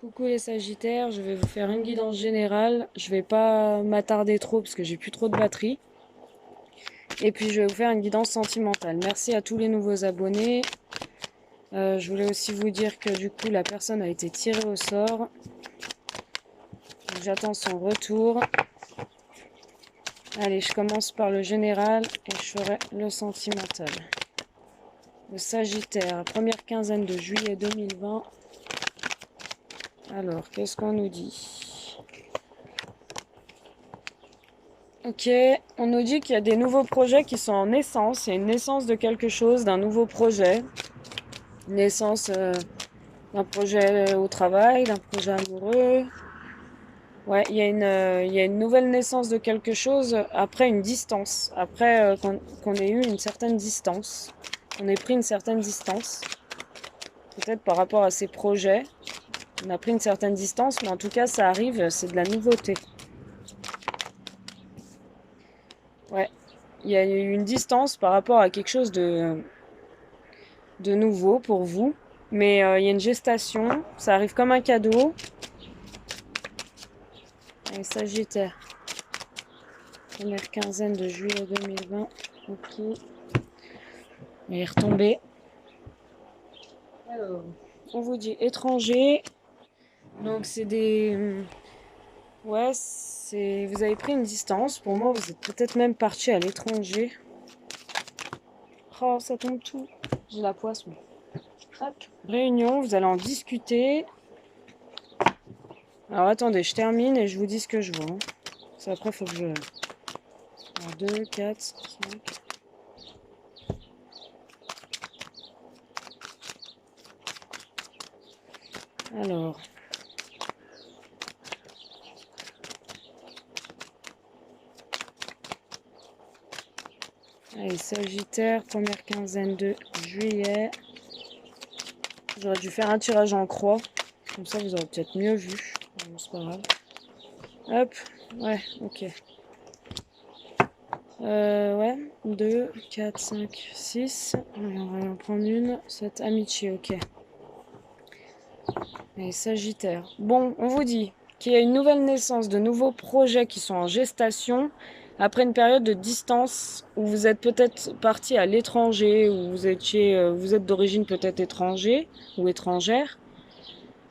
Coucou les Sagittaires, je vais vous faire une guidance générale. Je vais pas m'attarder trop parce que j'ai plus trop de batterie. Et puis je vais vous faire une guidance sentimentale. Merci à tous les nouveaux abonnés. Je voulais aussi vous dire que du coup la personne a été tirée au sort. J'attends son retour. Allez, je commence par le général et je ferai le sentimental. Le Sagittaire, première quinzaine de juillet 2020. Alors, qu'est-ce qu'on nous dit? Ok, on nous dit qu'il y a des nouveaux projets qui sont en naissance. Il y a une naissance de quelque chose, d'un nouveau projet. Une naissance d'un projet au travail, d'un projet amoureux. Ouais, il y a une nouvelle naissance de quelque chose après une distance. Après qu'on ait eu une certaine distance. On ait pris une certaine distance. Peut-être par rapport à ces projets. On a pris une certaine distance, mais en tout cas, ça arrive, c'est de la nouveauté. Ouais, il y a eu une distance par rapport à quelque chose de nouveau pour vous. Mais il y a une gestation, ça arrive comme un cadeau. Allez, Sagittaire, première quinzaine de juillet 2020. Ok, elle est retombée. Alors, on vous dit étranger. Donc c'est des... Ouais, c'est... Vous avez pris une distance. Pour moi, vous êtes peut-être même parti à l'étranger. Oh, ça tombe tout. J'ai la poisse, moi. Hop. Réunion, vous allez en discuter. Alors attendez, je termine et je vous dis ce que je vois. Ça, après, il faut que je... Alors, 2, 4, 5. Alors... Allez, Sagittaire, première quinzaine de juillet. J'aurais dû faire un tirage en croix. Comme ça, vous aurez peut-être mieux vu. Bon, c'est pas grave. Hop, ouais, ok. Ouais, 2, 4, 5, 6. Allez, on va en prendre une. Cette amitié, ok. Et Sagittaire. Bon, on vous dit qu'il y a une nouvelle naissance de nouveaux projets qui sont en gestation après une période de distance où vous êtes peut-être parti à l'étranger, où vous êtes d'origine peut-être étranger ou étrangère.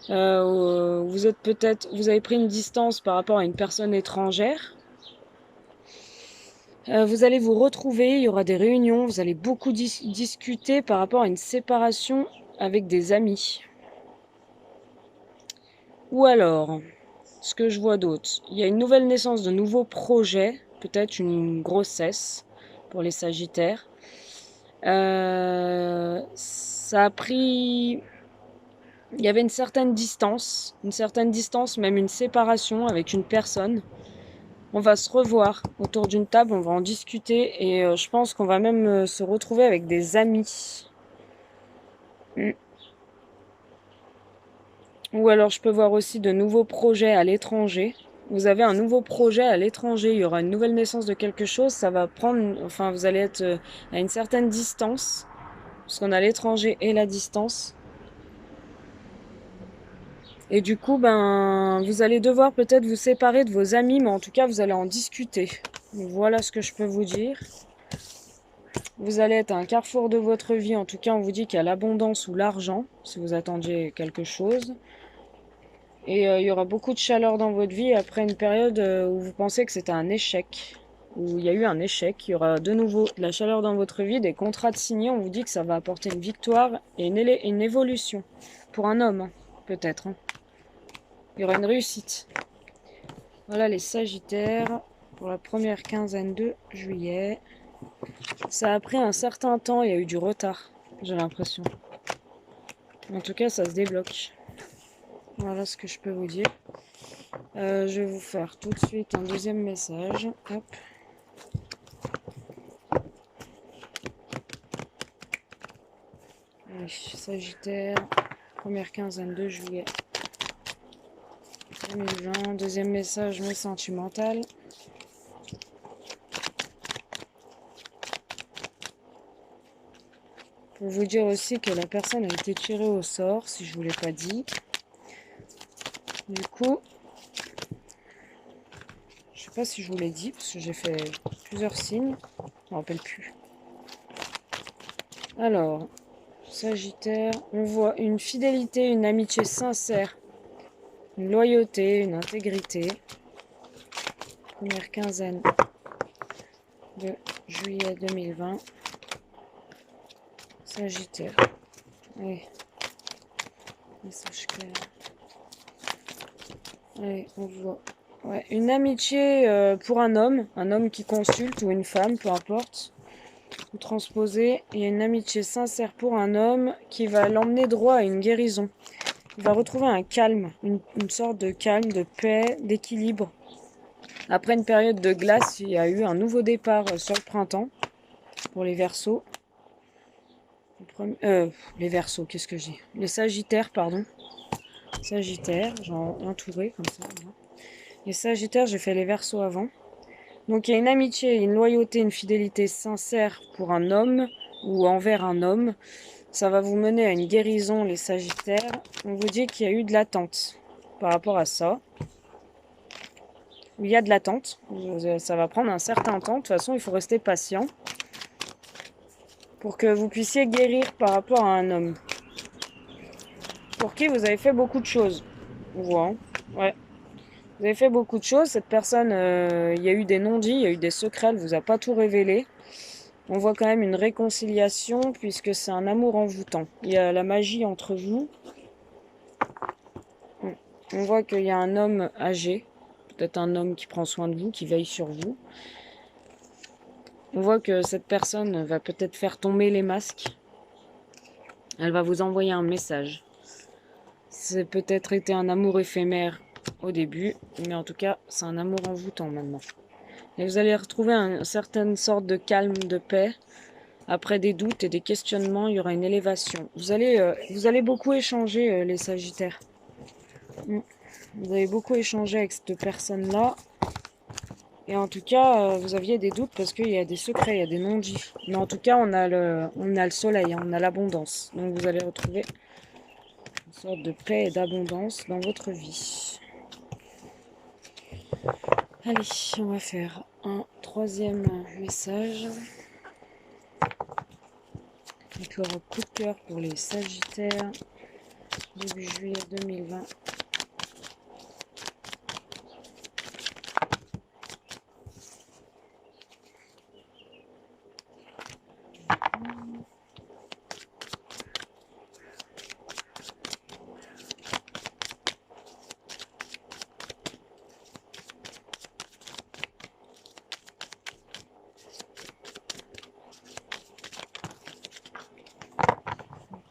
Vous avez pris une distance par rapport à une personne étrangère. Vous allez vous retrouver, il y aura des réunions, vous allez beaucoup discuter par rapport à une séparation avec des amis. Ou alors, ce que je vois d'autre, il y a une nouvelle naissance de nouveaux projets, peut-être une grossesse pour les Sagittaires. Ça a pris... Il y avait une certaine distance, même une séparation avec une personne. On va se revoir autour d'une table, on va en discuter et je pense qu'on va même se retrouver avec des amis. Mm. Ou alors je peux voir aussi de nouveaux projets à l'étranger. Vous avez un nouveau projet à l'étranger, il y aura une nouvelle naissance de quelque chose, ça va prendre, enfin vous allez être à une certaine distance, parce qu'on a l'étranger et la distance. Et du coup, ben, vous allez devoir peut-être vous séparer de vos amis, mais en tout cas, vous allez en discuter. Donc, voilà ce que je peux vous dire. Vous allez être à un carrefour de votre vie. En tout cas, on vous dit qu'il y a l'abondance ou l'argent, si vous attendiez quelque chose. Et il y aura beaucoup de chaleur dans votre vie après une période où vous pensez que c'était un échec. Où il y a eu un échec. Il y aura de nouveau de la chaleur dans votre vie, des contrats de signés. On vous dit que ça va apporter une victoire et une évolution. Pour un homme, hein, peut-être. Hein. Il y aura une réussite. Voilà les Sagittaires pour la première quinzaine de juillet. Ça a pris un certain temps, il y a eu du retard, j'ai l'impression. En tout cas, ça se débloque. Voilà ce que je peux vous dire. Je vais vous faire tout de suite un deuxième message. Hop. Allez, Sagittaire, première quinzaine de juillet 2020. Deuxième message, mais sentimental. Pour vous dire aussi que la personne a été tirée au sort, si je ne vous l'ai pas dit. Du coup, je sais pas si je vous l'ai dit, parce que j'ai fait plusieurs signes. Je me rappelle plus. Alors, Sagittaire, on voit une fidélité, une amitié sincère, une loyauté, une intégrité. Première quinzaine de juillet 2020. Sagittaire. Allez. Message clair. Allez, on voit. Ouais, une amitié pour un homme qui consulte ou une femme, peu importe. Ou transposé. Il y a une amitié sincère pour un homme qui va l'emmener droit à une guérison. Il va retrouver un calme, une sorte de calme, de paix, d'équilibre. Après une période de glace, il y a eu un nouveau départ sur le printemps pour les Verseaux. Les Verseaux, qu'est-ce que j'ai? Les Sagittaires, pardon. Sagittaires, j'en entouré comme ça. Voilà. Les Sagittaires, j'ai fait les Verseaux avant. Donc il y a une amitié, une loyauté, une fidélité sincère pour un homme ou envers un homme. Ça va vous mener à une guérison, les Sagittaires. On vous dit qu'il y a eu de l'attente par rapport à ça. Il y a de l'attente. Ça va prendre un certain temps. De toute façon, il faut rester patient pour que vous puissiez guérir par rapport à un homme pour qui vous avez fait beaucoup de choses. On voit, hein. Ouais. Vous avez fait beaucoup de choses. Cette personne, il y a eu des non-dits, il y a eu des secrets, elle vous a pas tout révélé. On voit quand même une réconciliation puisque c'est un amour envoûtant. Il y a la magie entre vous. On voit qu'il y a un homme âgé, peut-être un homme qui prend soin de vous, qui veille sur vous. On voit que cette personne va peut-être faire tomber les masques. Elle va vous envoyer un message. C'est peut-être été un amour éphémère au début, mais en tout cas, c'est un amour envoûtant maintenant. Et vous allez retrouver une certaine sorte de calme, de paix. Après des doutes et des questionnements, il y aura une élévation. Vous allez beaucoup échanger, les Sagittaires. Vous avez beaucoup échangé avec cette personne-là. Et en tout cas, vous aviez des doutes parce qu'il y a des secrets, il y a des non-dits. Mais en tout cas, on a le soleil, hein, on a l'abondance. Donc vous allez retrouver une sorte de paix et d'abondance dans votre vie. Allez, on va faire un troisième message. Donc le coup de cœur pour les Sagittaires, début juillet 2020.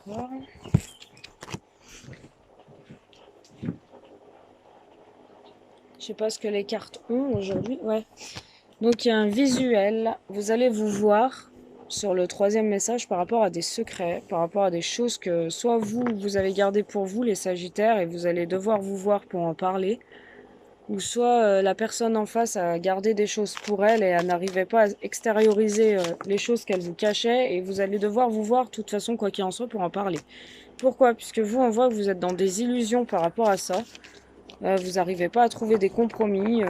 D'accord. Je sais pas ce que les cartes ont aujourd'hui. Ouais. Donc il y a un visuel. Vous allez vous voir sur le troisième message par rapport à des secrets, par rapport à des choses que soit vous avez gardées pour vous, les Sagittaires, et vous allez devoir vous voir pour en parler, ou soit la personne en face a gardé des choses pour elle et elle n'arrivait pas à extérioriser les choses qu'elle vous cachait, et vous allez devoir vous voir de toute façon, quoi qu'il en soit, pour en parler. Pourquoi? Puisque vous, on voit que vous êtes dans des illusions par rapport à ça. Vous n'arrivez pas à trouver des compromis,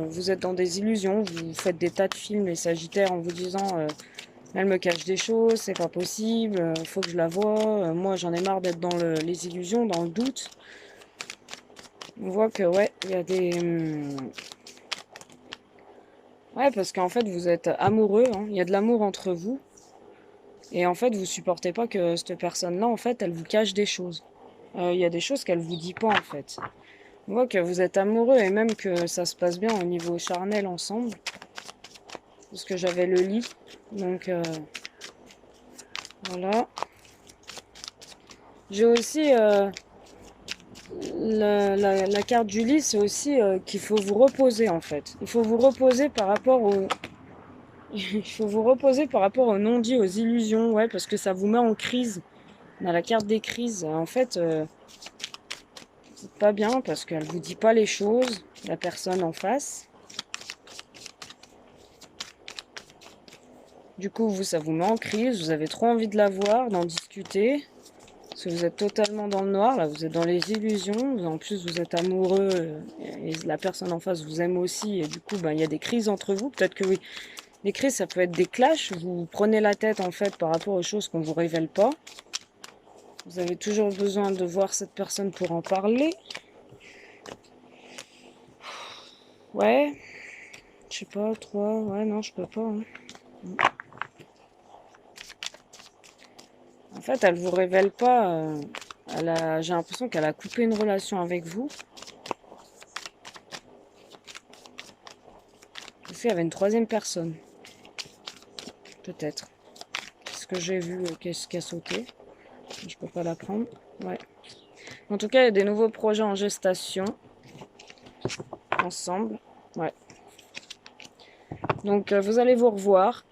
vous êtes dans des illusions, vous faites des tas de films, les Sagittaires, en vous disant elle me cache des choses, c'est pas possible, faut que je la voie, moi j'en ai marre d'être dans les illusions, dans le doute. On voit que ouais, il y a des... Ouais, parce qu'en fait vous êtes amoureux, hein, il y a de l'amour entre vous, et en fait vous supportez pas que cette personne-là, en fait, elle vous cache des choses. Il y a des choses qu'elle vous dit pas, en fait. On voit que vous êtes amoureux et même que ça se passe bien au niveau charnel ensemble. Parce que j'avais le lit. Donc voilà. J'ai aussi la carte du lit, c'est aussi qu'il faut vous reposer en fait. Il faut vous reposer par rapport au... Il faut vous reposer par rapport aux non-dits, aux illusions, ouais, parce que ça vous met en crise. On a la carte des crises. En fait, c'est pas bien parce qu'elle vous dit pas les choses, la personne en face. Du coup, vous, ça vous met en crise, vous avez trop envie de la voir, d'en discuter. Parce que vous êtes totalement dans le noir, là, vous êtes dans les illusions. En plus, vous êtes amoureux et la personne en face vous aime aussi. Et du coup, ben, il y a des crises entre vous. Peut-être que oui, des crises, ça peut être des clashs. Vous prenez la tête, en fait, par rapport aux choses qu'on ne vous révèle pas. Vous avez toujours besoin de voir cette personne pour en parler. Ouais. Je sais pas, 3. Ouais, non, je peux pas. Hein. En fait, elle vous révèle pas. J'ai l'impression qu'elle a coupé une relation avec vous. Parce qu'il y avait une troisième personne. Peut-être. Ce que j'ai vu, qu'est-ce qui a sauté. Je peux pas la prendre. Ouais. En tout cas, il y a des nouveaux projets en gestation. Ensemble. Ouais. Donc, vous allez vous revoir.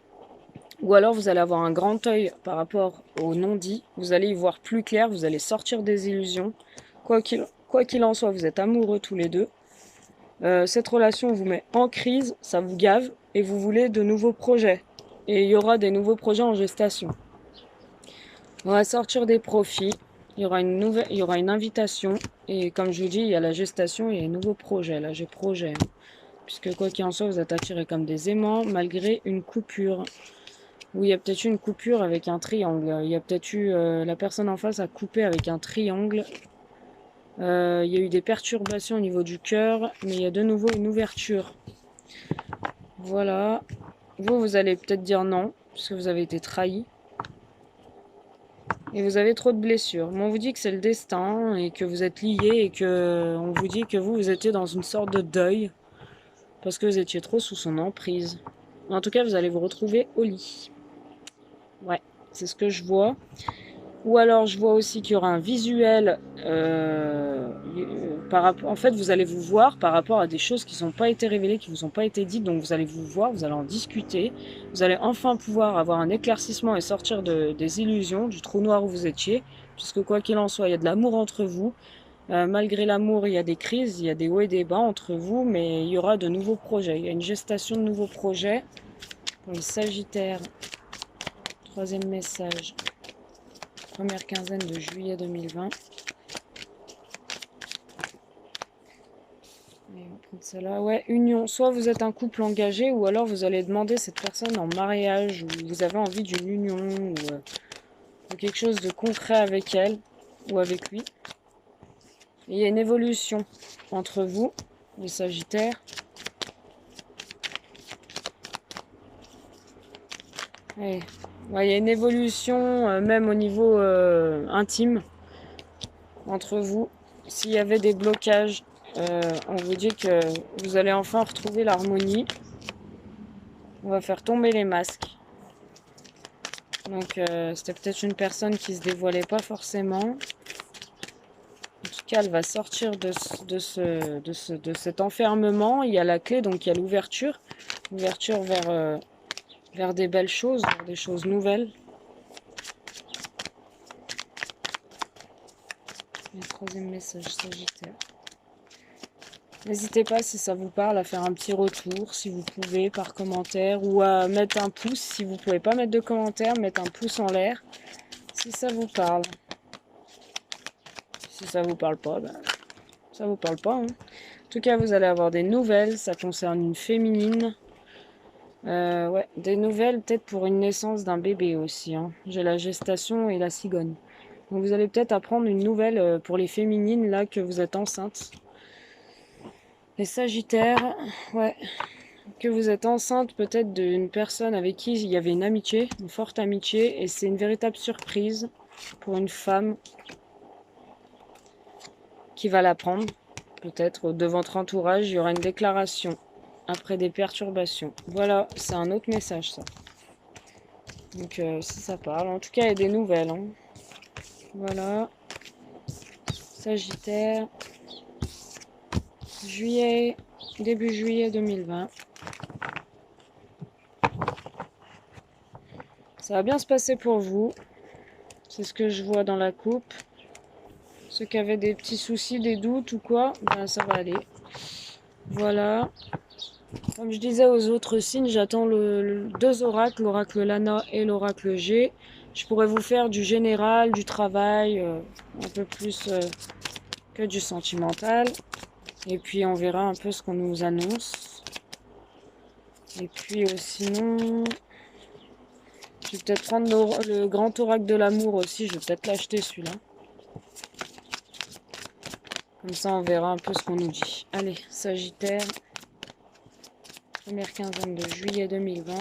Ou alors, vous allez avoir un grand œil par rapport au non-dit. Vous allez y voir plus clair. Vous allez sortir des illusions. Quoi qu'il en soit, vous êtes amoureux tous les deux. Cette relation vous met en crise. Ça vous gave. Et vous voulez de nouveaux projets. Et il y aura des nouveaux projets en gestation. On va sortir des profits. Il y aura une invitation. Et comme je vous dis, il y a la gestation et les nouveaux projets. Là, j'ai projet. Puisque quoi qu'il en soit, vous êtes attirés comme des aimants malgré une coupure. Ou il y a peut-être eu une coupure avec un triangle. Il y a peut-être eu la personne en face a coupé avec un triangle. Il y a eu des perturbations au niveau du cœur. Mais il y a de nouveau une ouverture. Voilà. Vous allez peut-être dire non. Parce que vous avez été trahi. Et vous avez trop de blessures. Mais on vous dit que c'est le destin et que vous êtes liés et que on vous dit que vous étiez dans une sorte de deuil parce que vous étiez trop sous son emprise. En tout cas, vous allez vous retrouver au lit. Ouais, c'est ce que je vois. Ou alors, je vois aussi qu'il y aura un visuel. En fait, vous allez vous voir par rapport à des choses qui n'ont pas été révélées, qui ne vous ont pas été dites. Donc, vous allez vous voir, vous allez en discuter. Vous allez enfin pouvoir avoir un éclaircissement et sortir des illusions, du trou noir où vous étiez. Puisque quoi qu'il en soit, il y a de l'amour entre vous. Malgré l'amour, il y a des crises, il y a des hauts et des bas entre vous. Mais il y aura de nouveaux projets. Il y a une gestation de nouveaux projets. Pour les Sagittaires, troisième message. Première quinzaine de juillet 2020. Et on va prendre celle-là. Ouais, union. Soit vous êtes un couple engagé, ou alors vous allez demander cette personne en mariage, ou vous avez envie d'une union, ou quelque chose de concret avec elle, ou avec lui. Et il y a une évolution entre vous, les Sagittaires. Ouais. Ouais, il y a une évolution, même au niveau intime, entre vous. S'il y avait des blocages, on vous dit que vous allez enfin retrouver l'harmonie. On va faire tomber les masques. Donc c'était peut-être une personne qui se dévoilait pas forcément. En tout cas, elle va sortir de cet enfermement. Il y a la clé, donc il y a l'ouverture. L'ouverture vers des belles choses, vers des choses nouvelles. Et le troisième message, Sagittaire. N'hésitez pas, si ça vous parle, à faire un petit retour, si vous pouvez, par commentaire, ou à mettre un pouce, si vous ne pouvez pas mettre de commentaire, mettre un pouce en l'air, si ça vous parle. Si ça vous parle pas, ben, ça vous parle pas. Hein. En tout cas, vous allez avoir des nouvelles, ça concerne une féminine. Ouais, des nouvelles peut-être pour une naissance d'un bébé aussi. Hein. J'ai la gestation et la cigogne. Donc vous allez peut-être apprendre une nouvelle pour les féminines, là, que vous êtes enceinte. Les Sagittaires, ouais, que vous êtes enceinte peut-être d'une personne avec qui il y avait une amitié, une forte amitié, et c'est une véritable surprise pour une femme qui va l'apprendre. Peut-être de votre entourage, il y aura une déclaration après des perturbations. Voilà, c'est un autre message ça. Donc si ça parle, en tout cas il y a des nouvelles. Hein. Voilà, Sagittaire, juillet, début juillet 2020. Ça va bien se passer pour vous. C'est ce que je vois dans la coupe. Ceux qui avaient des petits soucis, des doutes ou quoi, ben ça va aller. Voilà. Comme je disais aux autres signes, j'attends deux oracles, l'oracle Lana et l'oracle G. Je pourrais vous faire du général, du travail, un peu plus que du sentimental. Et puis on verra un peu ce qu'on nous annonce. Et puis sinon, je vais peut-être prendre le grand oracle de l'amour aussi. Je vais peut-être l'acheter celui-là. Comme ça on verra un peu ce qu'on nous dit. Allez, Sagittaire. Première quinzaine de juillet 2020.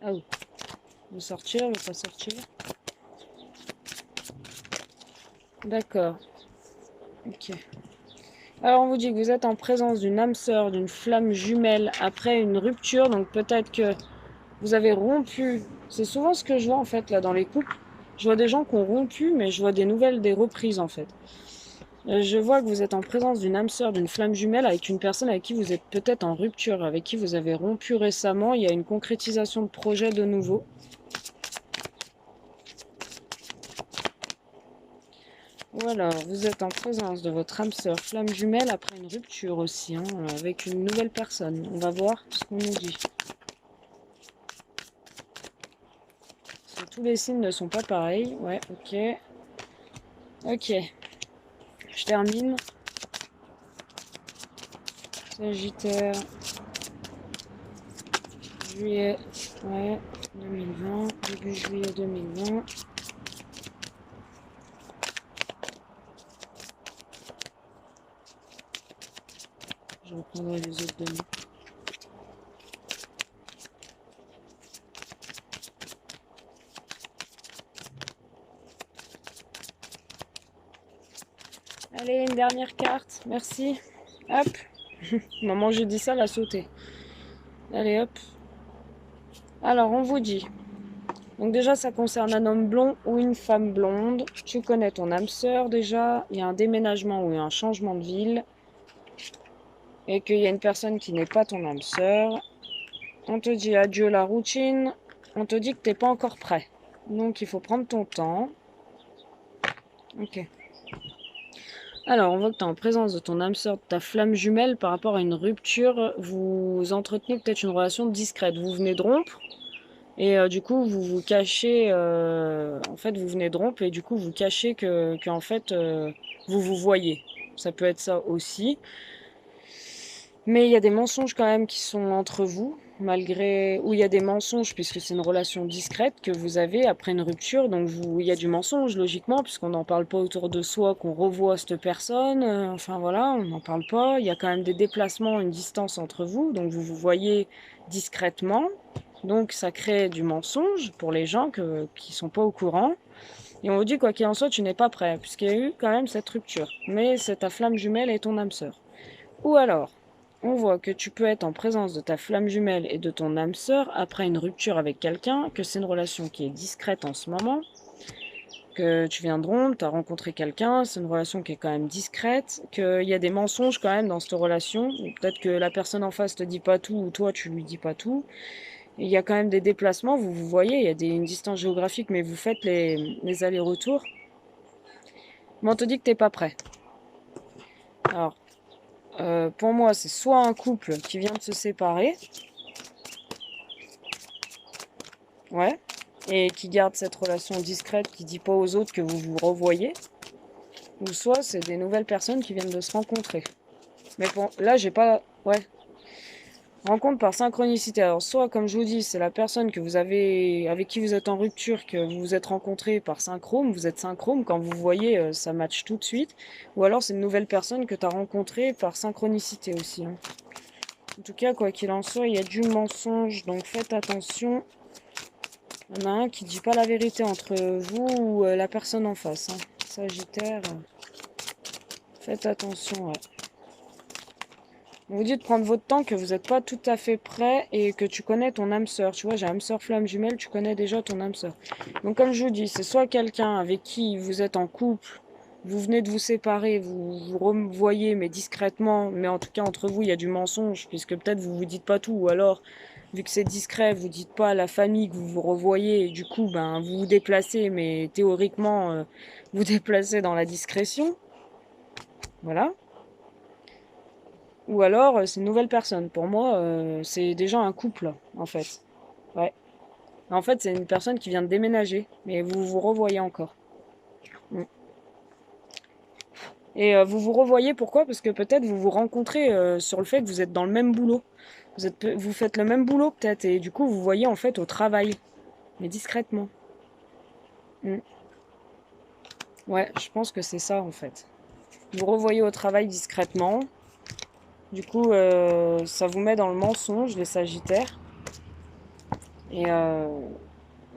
Ah oui. Vous sortir, vous pas sortir. D'accord. Ok. Alors on vous dit que vous êtes en présence d'une âme sœur, d'une flamme jumelle après une rupture. Donc peut-être que vous avez rompu. C'est souvent ce que je vois en fait là dans les couples. Je vois des gens qui ont rompu, mais je vois des nouvelles, des reprises en fait. Je vois que vous êtes en présence d'une âme sœur, d'une flamme jumelle avec une personne avec qui vous êtes peut-être en rupture, avec qui vous avez rompu récemment. Il y a une concrétisation de projet de nouveau. Ou alors, vous êtes en présence de votre âme sœur, flamme jumelle après une rupture aussi, hein, avec une nouvelle personne. On va voir ce qu'on nous dit. Parce que tous les signes ne sont pas pareils. Ouais, ok. Ok. Je termine. Sagittaire. Juillet. Ouais. 2020. Début juillet 2020. Je reprendrai les autres données. Allez, une dernière carte. Merci. Hop. Maman, j'ai dit ça, elle a sauté. Allez, hop. Alors, on vous dit. Donc déjà, ça concerne un homme blond ou une femme blonde. Tu connais ton âme sœur déjà. Il y a un déménagement ou un changement de ville. Et qu'il y a une personne qui n'est pas ton âme sœur. On te dit adieu la routine. On te dit que t'es pas encore prêt. Donc il faut prendre ton temps. Ok. Alors, on voit que tu es en présence de ton âme sœur, de ta flamme jumelle par rapport à une rupture. Vous entretenez peut-être une relation discrète. Vous venez de rompre. Et du coup, vous vous cachez, en fait, vous venez de rompre et du coup, vous cachez que en fait, vous vous voyez. Ça peut être ça aussi. Mais il y a des mensonges quand même qui sont entre vous, malgré... Ou il y a des mensonges, puisque c'est une relation discrète que vous avez après une rupture. Donc il y a du mensonge, logiquement, puisqu'on n'en parle pas autour de soi, qu'on revoit cette personne. Enfin voilà, on n'en parle pas. Il y a quand même des déplacements, une distance entre vous. Donc vous vous voyez discrètement. Donc ça crée du mensonge pour les gens qui ne sont pas au courant. Et on vous dit, quoi qu'il en soit, tu n'es pas prêt, puisqu'il y a eu quand même cette rupture. Mais c'est ta flamme jumelle et ton âme sœur. Ou alors, on voit que tu peux être en présence de ta flamme jumelle et de ton âme sœur après une rupture avec quelqu'un, que c'est une relation qui est discrète en ce moment, que tu viens de rompre, tu as rencontré quelqu'un, c'est une relation qui est quand même discrète, qu'il y a des mensonges quand même dans cette relation. Peut-être que la personne en face te dit pas tout ou toi tu lui dis pas tout. Il y a quand même des déplacements, vous voyez, il y a une distance géographique, mais vous faites les allers-retours. Mais on te dit que t'es pas prêt. Alors, pour moi, c'est soit un couple qui vient de se séparer, ouais, et qui garde cette relation discrète, qui dit pas aux autres que vous vous revoyez, ou soit c'est des nouvelles personnes qui viennent de se rencontrer. Mais bon, là, j'ai pas... Ouais. Rencontre par synchronicité. Alors, soit, comme je vous dis, c'est la personne que vous avez, avec qui vous êtes en rupture, que vous vous êtes rencontré par synchrome, vous êtes synchrome, quand vous voyez, ça match tout de suite. Ou alors, c'est une nouvelle personne que tu as rencontrée par synchronicité aussi. Hein. En tout cas, quoi qu'il en soit, il y a du mensonge, donc faites attention. Il y en a un qui dit pas la vérité entre vous ou la personne en face. Hein. Sagittaire, faites attention, ouais. On vous dit de prendre votre temps, que vous n'êtes pas tout à fait prêt et que tu connais ton âme sœur. Tu vois, j'ai âme sœur flamme jumelle, tu connais déjà ton âme sœur. Donc comme je vous dis, c'est soit quelqu'un avec qui vous êtes en couple, vous venez de vous séparer, vous vous revoyez mais discrètement, mais en tout cas entre vous il y a du mensonge, puisque peut-être vous vous dites pas tout, ou alors vu que c'est discret, vous dites pas à la famille que vous vous revoyez, et du coup ben vous vous déplacez, mais théoriquement vous déplacez dans la discrétion. Voilà. Ou alors, c'est une nouvelle personne. Pour moi, c'est déjà un couple, en fait. Ouais. En fait, c'est une personne qui vient de déménager, mais vous vous revoyez encore. Mm. Et vous vous revoyez pourquoi? Parce que peut-être vous vous rencontrez sur le fait que vous êtes dans le même boulot. Vous faites le même boulot peut-être, et du coup vous voyez en fait au travail, mais discrètement. Mm. Ouais, je pense que c'est ça en fait. Vous revoyez au travail discrètement. Du coup, ça vous met dans le mensonge, les Sagittaires. Et, euh,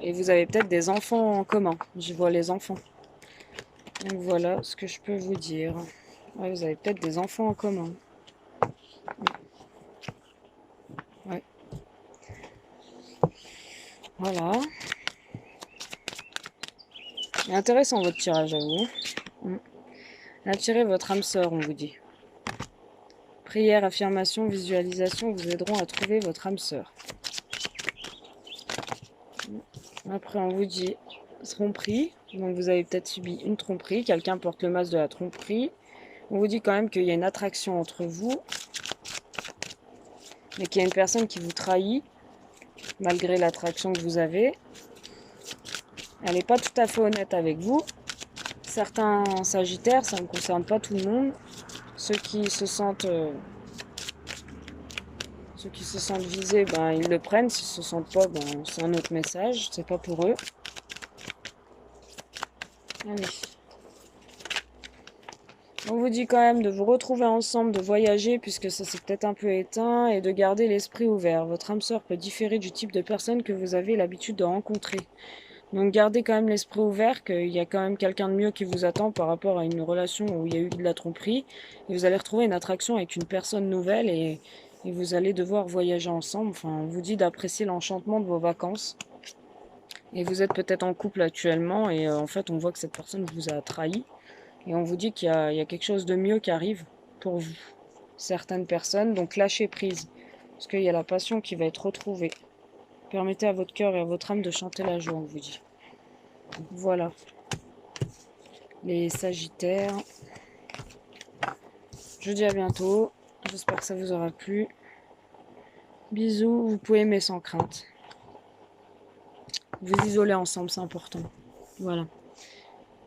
et vous avez peut-être des enfants en commun. J'y vois les enfants. Donc voilà ce que je peux vous dire. Ouais, vous avez peut-être des enfants en commun. Ouais, voilà. Intéressant votre tirage à vous. Mm. Attirez votre âme sœur, on vous dit. Prière, affirmation, visualisation vous aideront à trouver votre âme sœur. Après, on vous dit tromperie. Donc, vous avez peut-être subi une tromperie. Quelqu'un porte le masque de la tromperie. On vous dit quand même qu'il y a une attraction entre vous, mais qu'il y a une personne qui vous trahit, malgré l'attraction que vous avez. Elle n'est pas tout à fait honnête avec vous. Certains sagittaires, ça ne concerne pas tout le monde. Ceux qui se sentent, visés, ben, ils le prennent. S'ils se sentent pas, ben, c'est un autre message. C'est pas pour eux. Allez. On vous dit quand même de vous retrouver ensemble, de voyager, puisque ça s'est peut-être un peu éteint, et de garder l'esprit ouvert. Votre âme sœur peut différer du type de personne que vous avez l'habitude de rencontrer. Donc gardez quand même l'esprit ouvert, qu'il y a quand même quelqu'un de mieux qui vous attend par rapport à une relation où il y a eu de la tromperie. Et vous allez retrouver une attraction avec une personne nouvelle, et vous allez devoir voyager ensemble. Enfin, on vous dit d'apprécier l'enchantement de vos vacances. Et vous êtes peut-être en couple actuellement, et en fait on voit que cette personne vous a trahi. Et on vous dit qu'il y a quelque chose de mieux qui arrive pour vous. Certaines personnes, donc lâchez prise. Parce qu'il y a la passion qui va être retrouvée. Permettez à votre cœur et à votre âme de chanter la joie, on vous dit. Voilà. Les Sagittaires. Je vous dis à bientôt. J'espère que ça vous aura plu. Bisous. Vous pouvez aimer sans crainte. Vous isoler ensemble, c'est important. Voilà.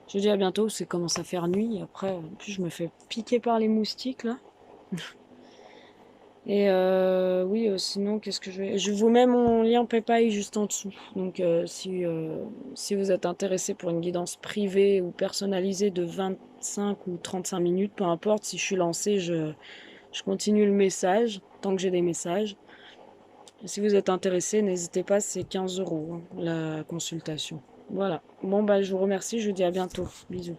Je vous dis à bientôt. C'est commence à faire nuit. Après, en plus, je me fais piquer par les moustiques, là. Et oui, sinon, qu'est-ce que je vais... Je vous mets mon lien PayPal juste en dessous. Donc, si vous êtes intéressé pour une guidance privée ou personnalisée de 25 ou 35 minutes, peu importe, si je suis lancée, je continue le message, tant que j'ai des messages. Et si vous êtes intéressé, n'hésitez pas, c'est 15 € hein, la consultation. Voilà. Bon, bah, je vous remercie, je vous dis à bientôt. Bisous.